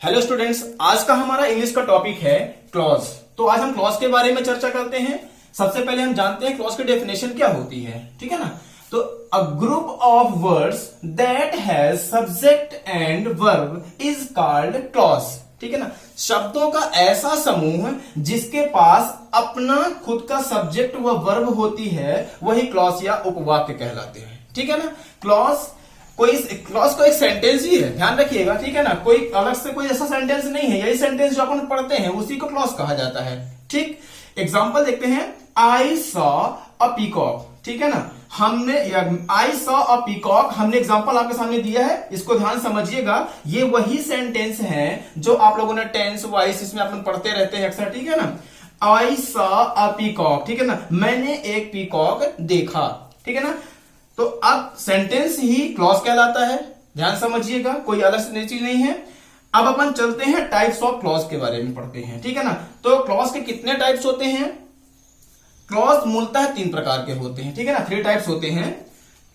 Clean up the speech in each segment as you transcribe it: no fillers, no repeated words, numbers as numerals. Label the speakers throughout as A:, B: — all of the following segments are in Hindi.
A: हेलो स्टूडेंट्स, आज का हमारा इंग्लिश का टॉपिक है क्लॉज। तो आज हम क्लॉज के बारे में चर्चा करते हैं। सबसे पहले हम जानते हैं क्लॉज की डेफिनेशन क्या होती है, ठीक है ना। तो a group of words that has subject and verb is called clause, ठीक है ना। शब्दों का ऐसा समूह जिसके पास अपना खुद का सब्जेक्ट व वर्ब होती है वही क्लॉज या उपवाक्य कहलाते हैं, ठीक है ना। क्लॉज क्लॉज को एक सेंटेंस ही है, ध्यान रखिएगा, ठीक है ना। कोई अलग से कोई ऐसा सेंटेंस नहीं है, यही सेंटेंस जो अपन पढ़ते हैं उसी को क्लॉज कहा जाता है, ठीक। एग्जांपल देखते हैं, आई सॉ अ पीकॉक, ठीक है ना। आई सॉ अ पीकॉक हमने एग्जांपल आपके सामने दिया है, इसको ध्यान समझिएगा। ये वही सेंटेंस है जो आप लोगों ने टेंस वाइज इसमें अपन पढ़ते रहते हैं अक्सर, ठीक है ना। आई सॉ अ पीकॉक, ठीक है ना, मैंने एक पीकॉक देखा, ठीक है ना। तो अब सेंटेंस ही क्लॉज कहलाता है, ध्यान समझिएगा, कोई अलग से चीज नहीं है। अब अपन चलते हैं टाइप्स ऑफ क्लॉज के बारे में पढ़ते हैं, ठीक है ना। तो क्लॉज के कितने टाइप्स होते हैं? क्लॉज मूलतः 3 प्रकार के होते हैं, ठीक है ना। 3 टाइप्स होते हैं।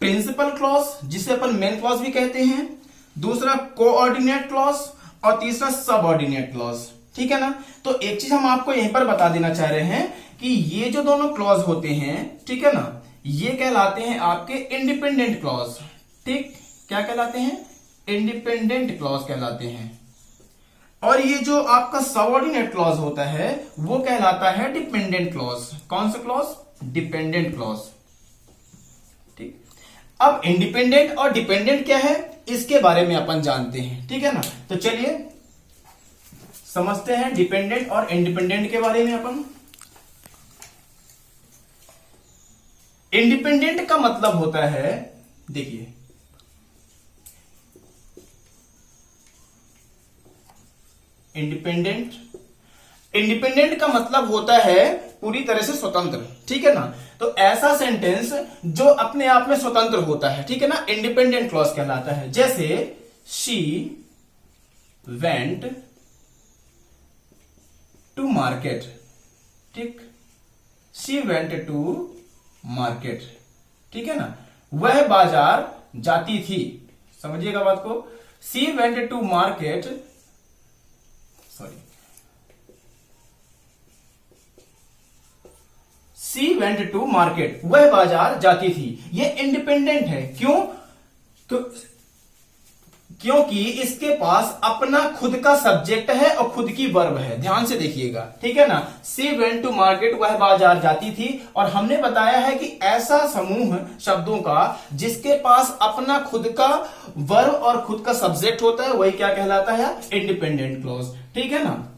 A: प्रिंसिपल क्लॉज, जिसे अपन मेन क्लॉज भी कहते हैं, दूसरा कोऑर्डिनेट क्लॉज और तीसरा सबऑर्डिनेट क्लॉज, ठीक है ना। तो एक चीज हम आपको यहीं पर बता देना चाह रहे हैं कि ये जो दोनों क्लॉज होते हैं, ठीक है ना, ये कहलाते हैं आपके इंडिपेंडेंट क्लॉज, ठीक। क्या कहलाते हैं? इंडिपेंडेंट क्लॉज कहलाते हैं। और ये जो आपका सबऑर्डिनेट क्लॉज होता है वो कहलाता है डिपेंडेंट क्लॉज। कौन सा क्लॉज? डिपेंडेंट क्लॉज, ठीक। अब इंडिपेंडेंट और डिपेंडेंट क्या है इसके बारे में अपन जानते हैं, ठीक है ना। तो चलिए समझते हैं डिपेंडेंट और इंडिपेंडेंट के बारे में अपन। इंडिपेंडेंट का मतलब होता है, देखिए, इंडिपेंडेंट का मतलब होता है पूरी तरह से स्वतंत्र, ठीक है ना। तो ऐसा सेंटेंस जो अपने आप में स्वतंत्र होता है, ठीक है ना, इंडिपेंडेंट क्लॉज कहलाता है। जैसे शी वेंट टू मार्केट, ठीक, शी वेंट टू मार्केट, ठीक है ना, वह बाजार जाती थी। समझिएगा बात को। She went to market, sorry, she went to market, वह बाजार जाती थी। ये इंडिपेंडेंट है, क्यों? तो क्योंकि इसके पास अपना खुद का सब्जेक्ट है और खुद की वर्ब है। ध्यान से देखिएगा, ठीक है ना। सी वेंट टू मार्केट, वह बाजार जाती थी। और हमने बताया है कि ऐसा समूह शब्दों का जिसके पास अपना खुद का वर्ब और खुद का सब्जेक्ट होता है वही क्या कहलाता है? इंडिपेंडेंट क्लॉज, ठीक है ना।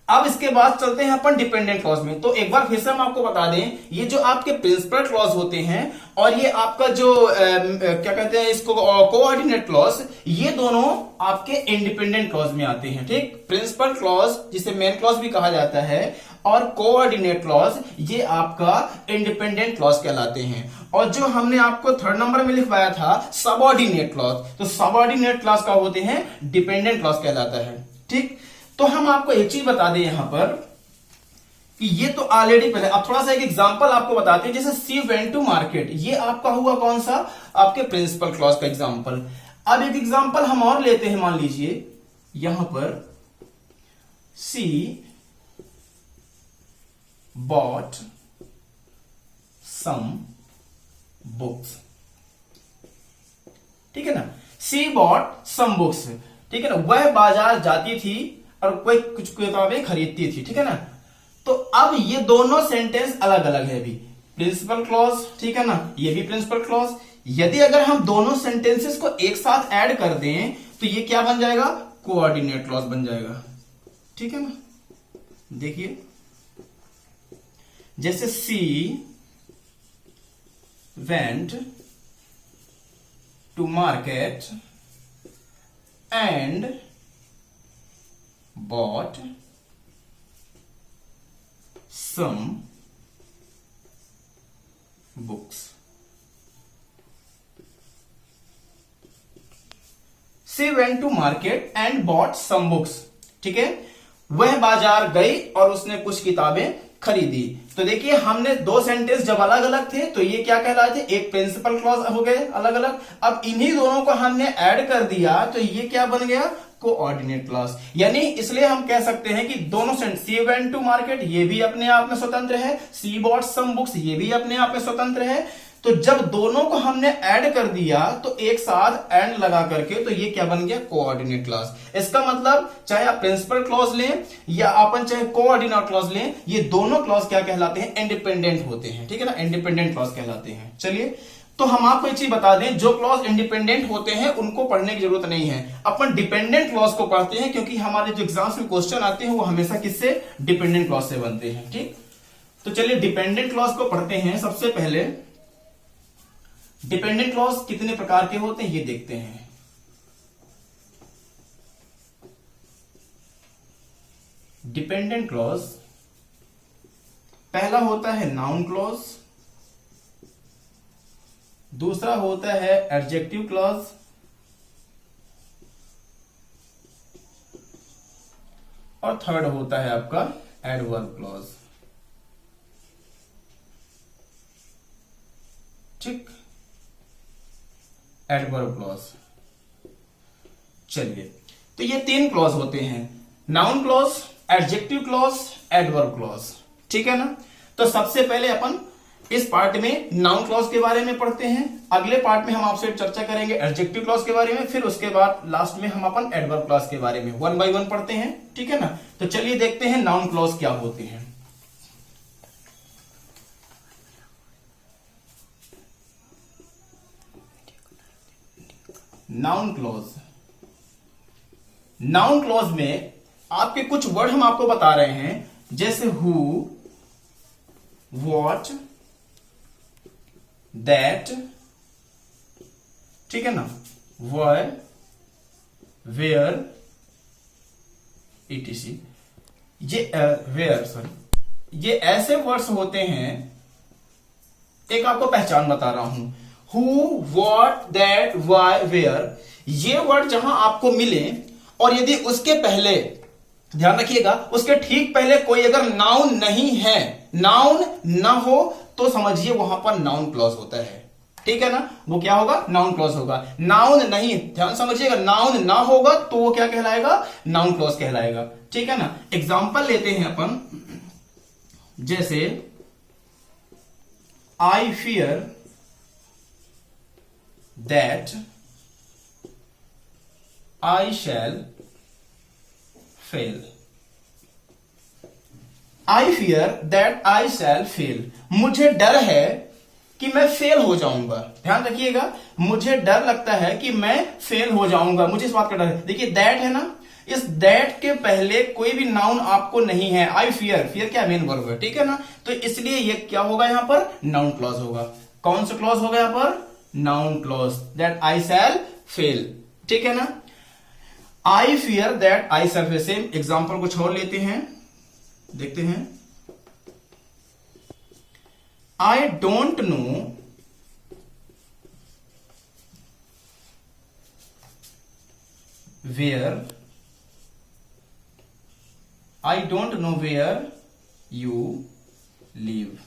A: अब इसके बाद चलते हैं अपन डिपेंडेंट क्लॉज में। तो एक बार फिर से हम आपको बता दें, ये जो आपके प्रिंसिपल क्लॉज होते हैं और ये आपका जो क्या कहते हैं इसको, कोऑर्डिनेट क्लॉज, ये दोनों आपके इंडिपेंडेंट क्लॉज में आते हैं, ठीक। प्रिंसिपल क्लॉज जिसे मेन क्लॉज भी कहा जाता है और कोऑर्डिनेट क्लॉज ये आपका इंडिपेंडेंट क्लॉज कहलाते हैं। और जो हमने आपको 3rd नंबर में लिखवाया था सबऑर्डिनेट क्लॉज, तो सबऑर्डिनेट क्लॉज का होते हैं डिपेंडेंट क्लॉज कहलाता है, ठीक। तो हम आपको एक चीज बता दें यहां पर कि ये तो ऑलरेडी पहले, अब थोड़ा सा एक एग्जांपल आपको बताते हैं। जैसे सी वेंट टू मार्केट, ये आपका हुआ कौन सा? आपके प्रिंसिपल क्लॉज का एग्जांपल। अब एक एग्जांपल हम और लेते हैं, मान लीजिए यहां पर सी बॉट सम बुक्स, ठीक है ना। सी बॉट सम बुक्स, ठीक है ना, वह बाजार जाती थी और कोई कुछ किताबें खरीदती थी, ठीक है ना। तो अब ये दोनों सेंटेंस अलग अलग है अभी। प्रिंसिपल क्लॉज, ठीक है ना, ये भी प्रिंसिपल क्लॉज। यदि अगर हम दोनों सेंटेंसेस को एक साथ ऐड कर दें तो ये क्या बन जाएगा? कोऑर्डिनेट क्लॉज बन जाएगा, ठीक है ना। देखिए जैसे she went to market and bought some books. She went to market and bought some books. ठीक है, वह बाजार गई और उसने कुछ किताबें खरीदी। तो देखिए हमने 2 सेंटेंस जब अलग अलग थे तो ये क्या कहलाए थे? एक प्रिंसिपल क्लॉज हो गए अलग अलग। अब इन्हीं दोनों को हमने ऐड कर दिया तो ये क्या बन गया? Coordinate clause. यानी इसलिए हम कह सकते हैं कि दोनों sentence, she went to market ये भी अपने आप में स्वतंत्र है, सी बॉट सम बुक्स ये भी अपने आप में स्वतंत्र है। तो जब दोनों को हमने ऐड कर दिया तो एक साथ एंड लगा करके तो ये क्या बन गया, कोऑर्डिनेट क्लॉज। इसका मतलब चाहे आप प्रिंसिपल क्लॉज लें या अपन चाहे कोऑर्डिनेट क्लॉज लें, ये दोनों क्लॉज क्या कहलाते हैं, इंडिपेंडेंट होते हैं, ठीक है ना, इंडिपेंडेंट क्लॉज कहलाते हैं। चलिए तो हम आपको एक चीज बता दें, जो क्लॉज इंडिपेंडेंट होते हैं उनको पढ़ने की जरूरत नहीं है, अपन डिपेंडेंट क्लॉज को पढ़ते हैं, क्योंकि हमारे जो एग्जाम्स में क्वेश्चन आते हैं वो हमेशा किससे, डिपेंडेंट क्लॉज से बनते हैं। ठीक, तो चलिए डिपेंडेंट क्लॉज को पढ़ते हैं। सबसे पहले डिपेंडेंट क्लॉज कितने प्रकार के होते हैं ये देखते हैं। डिपेंडेंट क्लॉज पहला होता है नाउन क्लॉज, दूसरा होता है एडजेक्टिव क्लॉज, और थर्ड होता है आपका एडवर्ब क्लॉज। ठीक, एडवर्ब क्लॉज। चलिए तो ये तीन क्लॉज होते हैं, noun clause, adjective clause, adverb clause, ठीक है ना। तो सबसे पहले अपन इस पार्ट में नाउन क्लॉज के बारे में पढ़ते हैं, अगले पार्ट में हम आपसे चर्चा करेंगे एडजेक्टिव क्लॉज के बारे में, फिर उसके बाद लास्ट में हम अपन एडवर्ब क्लॉज के बारे में 1 by 1 पढ़ते हैं, ठीक है ना। तो चलिए देखते हैं नाउन क्लॉज क्या होते हैं। नाउन क्लॉज, नाउन क्लॉज में आपके कुछ वर्ड हम आपको बता रहे हैं, जैसे हु, वॉट, दैट, ठीक है ना, व्हाई, वेयर, ईटीसी। ये वेयर सॉरी, ये ऐसे वर्ड्स होते हैं, एक आपको पहचान बता रहा हूं, who, what, that, why, where, ये वर्ड जहां आपको मिले और यदि उसके पहले, ध्यान रखिएगा, उसके ठीक पहले कोई अगर नाउन नहीं है, नाउन ना हो, तो समझिए वहां पर नाउन क्लॉज होता है, ठीक है ना। वो क्या होगा, नाउन क्लॉज होगा। नाउन नहीं, ध्यान समझिएगा, नाउन ना होगा तो वो क्या कहलाएगा, नाउन क्लॉज कहलाएगा, ठीक है ना। एग्जांपल लेते हैं अपन, जैसे I fear that I shall fail. I fear that I shall fail. मुझे डर है कि मैं फेल हो जाऊंगा। ध्यान रखिएगा, मुझे डर लगता है कि मैं फेल हो जाऊंगा, मुझे इस बात का डर है। देखिए दैट है ना, इस दैट के पहले कोई भी नाउन आपको नहीं है। आई फियर, फियर क्या मेन वर्ब है, ठीक है ना। तो इसलिए ये क्या होगा, यहां पर नाउन क्लॉज होगा। कौन सा क्लॉज होगा यहां पर, noun clause, that I shall fail, ठीक है ना। I fear that I shall fail. Same example कुछ और लेते हैं, देखते हैं। I don't know where, I don't know where you live.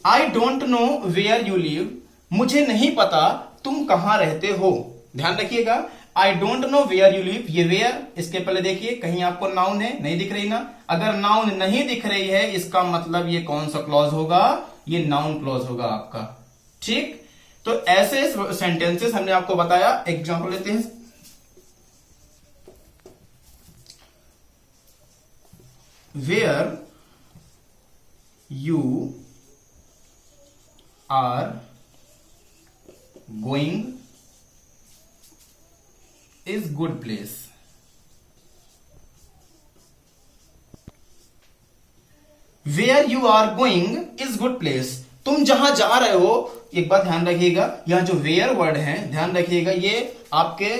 A: I don't know where you live, मुझे नहीं पता तुम कहां रहते हो। ध्यान रखिएगा, I don't know where you live, ये वेयर, इसके पहले देखिए कहीं आपको नाउन है, नहीं दिख रही ना। अगर नाउन नहीं दिख रही है, इसका मतलब ये कौन सा क्लॉज होगा, ये नाउन क्लॉज होगा आपका, ठीक। तो ऐसे सेंटेंसेस हमने आपको बताया। एग्जांपल लेते हैं, where you are going is good place. Where you are going is good place. तुम जहां जा रहे हो, एक बात ध्यान रखिएगा, यहां जो वेयर वर्ड है, ध्यान रखिएगा, ये आपके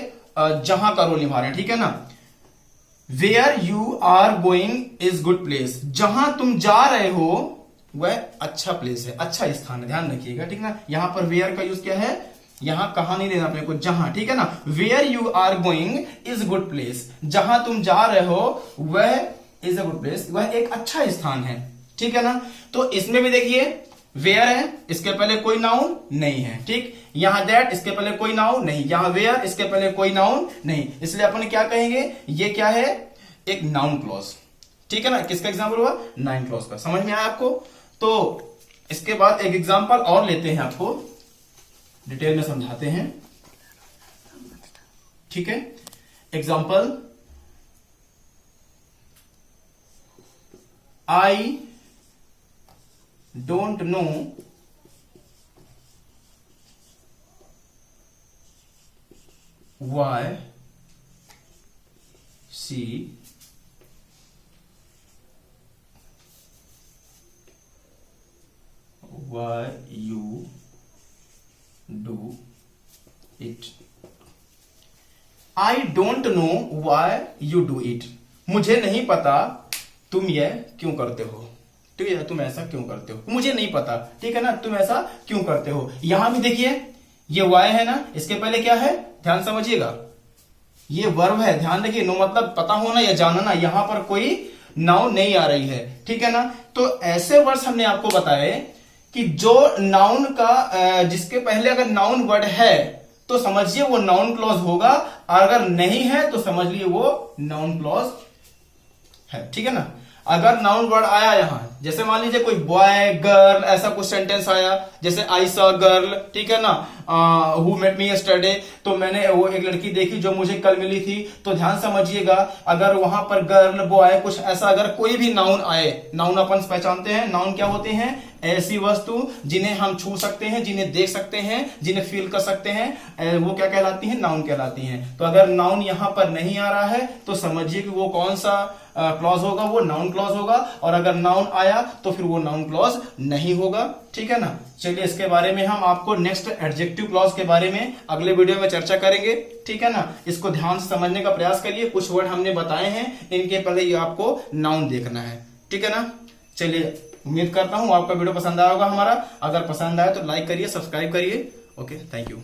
A: जहां का रोल निभा रहे हैं, ठीक है ना। Where you are going is good place, जहां तुम जा रहे हो वह अच्छा प्लेस है, अच्छा स्थान है, ध्यान रखिएगा, ठीक ना। यहां पर वेयर का यूज क्या है, यहां कहां नहीं लेना अपने को, जहां, ठीक है ना। Where you are going is good place, जहां तुम जा रहे हो वह इज अ गुड प्लेस, वह एक अच्छा स्थान है, ठीक है ना। तो इसमें भी देखिए वेयर है, इसके पहले कोई नाउन नहीं है, ठीक। यहां दैट, इसके पहले कोई नाउन नहीं। यहां वेयर, इसके पहले कोई नाउन नहीं, इसलिए अपन क्या कहेंगे, ये क्या है, एक नाउन क्लॉज, ठीक है ना। किसका एग्जाम्पल हुआ, नाउन क्लॉज का। समझ में आया आपको। तो इसके बाद एक एग्जाम्पल और लेते हैं, आपको डिटेल में समझाते हैं, ठीक है। Example, I don't no why she why you do it। I don't know why you do it। मुझे नहीं पता तुम यह क्यों करते हो, ठीक है, तुम ऐसा क्यों करते हो, मुझे नहीं पता, ठीक है ना, तुम ऐसा क्यों करते हो। यहां भी देखिए ये why है ना, इसके पहले क्या है, ध्यान समझिएगा, ये वर्ब है, ध्यान रखिए। नो मतलब पता होना या जानना, यहां पर कोई नाउन नहीं आ रही है, ठीक है ना। तो ऐसे वर्ड्स हमने आपको बताए कि जो नाउन का जिसके पहले अगर नाउन वर्ड है तो समझिए वो नाउन क्लॉज होगा, और अगर नहीं है तो समझ लिए वो नाउन क्लॉज है, ठीक है ना। अगर नाउन वर्ड आया यहां, जैसे मान लीजिए कोई बॉय गर्ल ऐसा कुछ सेंटेंस आया, जैसे आई सॉ गर्ल, ठीक है ना, हु मेट मी यस्टरडे, तो मैंने वो एक लड़की देखी जो मुझे कल मिली थी। तो ध्यान समझिएगा, अगर वहां पर गर्ल बॉय कुछ ऐसा अगर कोई भी नाउन आए, नाउन अपन पहचानते हैं, नाउन क्या होते हैं, ऐसी वस्तु जिन्हें हम छू सकते हैं, जिन्हें देख सकते हैं, जिन्हें फील कर सकते हैं, वो क्या कहलाती हैं, नाउन कहलाती हैं। तो अगर नाउन यहां पर नहीं आ रहा है तो समझिए कि वो कौन सा क्लॉज होगा, वो नाउन क्लॉज होगा, और अगर नाउन आया तो फिर वो नाउन क्लॉज नहीं होगा, ठीक है ना। चलिए इसके बारे में हम आपको नेक्स्ट एडजेक्टिव क्लॉज के बारे में अगले वीडियो में चर्चा करेंगे, ठीक है ना। इसको ध्यान से समझने का प्रयास करिए, कुछ वर्ड हमने बताए हैं, इनके पहले ये आपको नाउन देखना है, ठीक है ना। चलिए उम्मीद करता हूं आपका वीडियो पसंद आया होगा हमारा। अगर पसंद आया तो लाइक करिए, सब्सक्राइब करिए। Okay, thank you.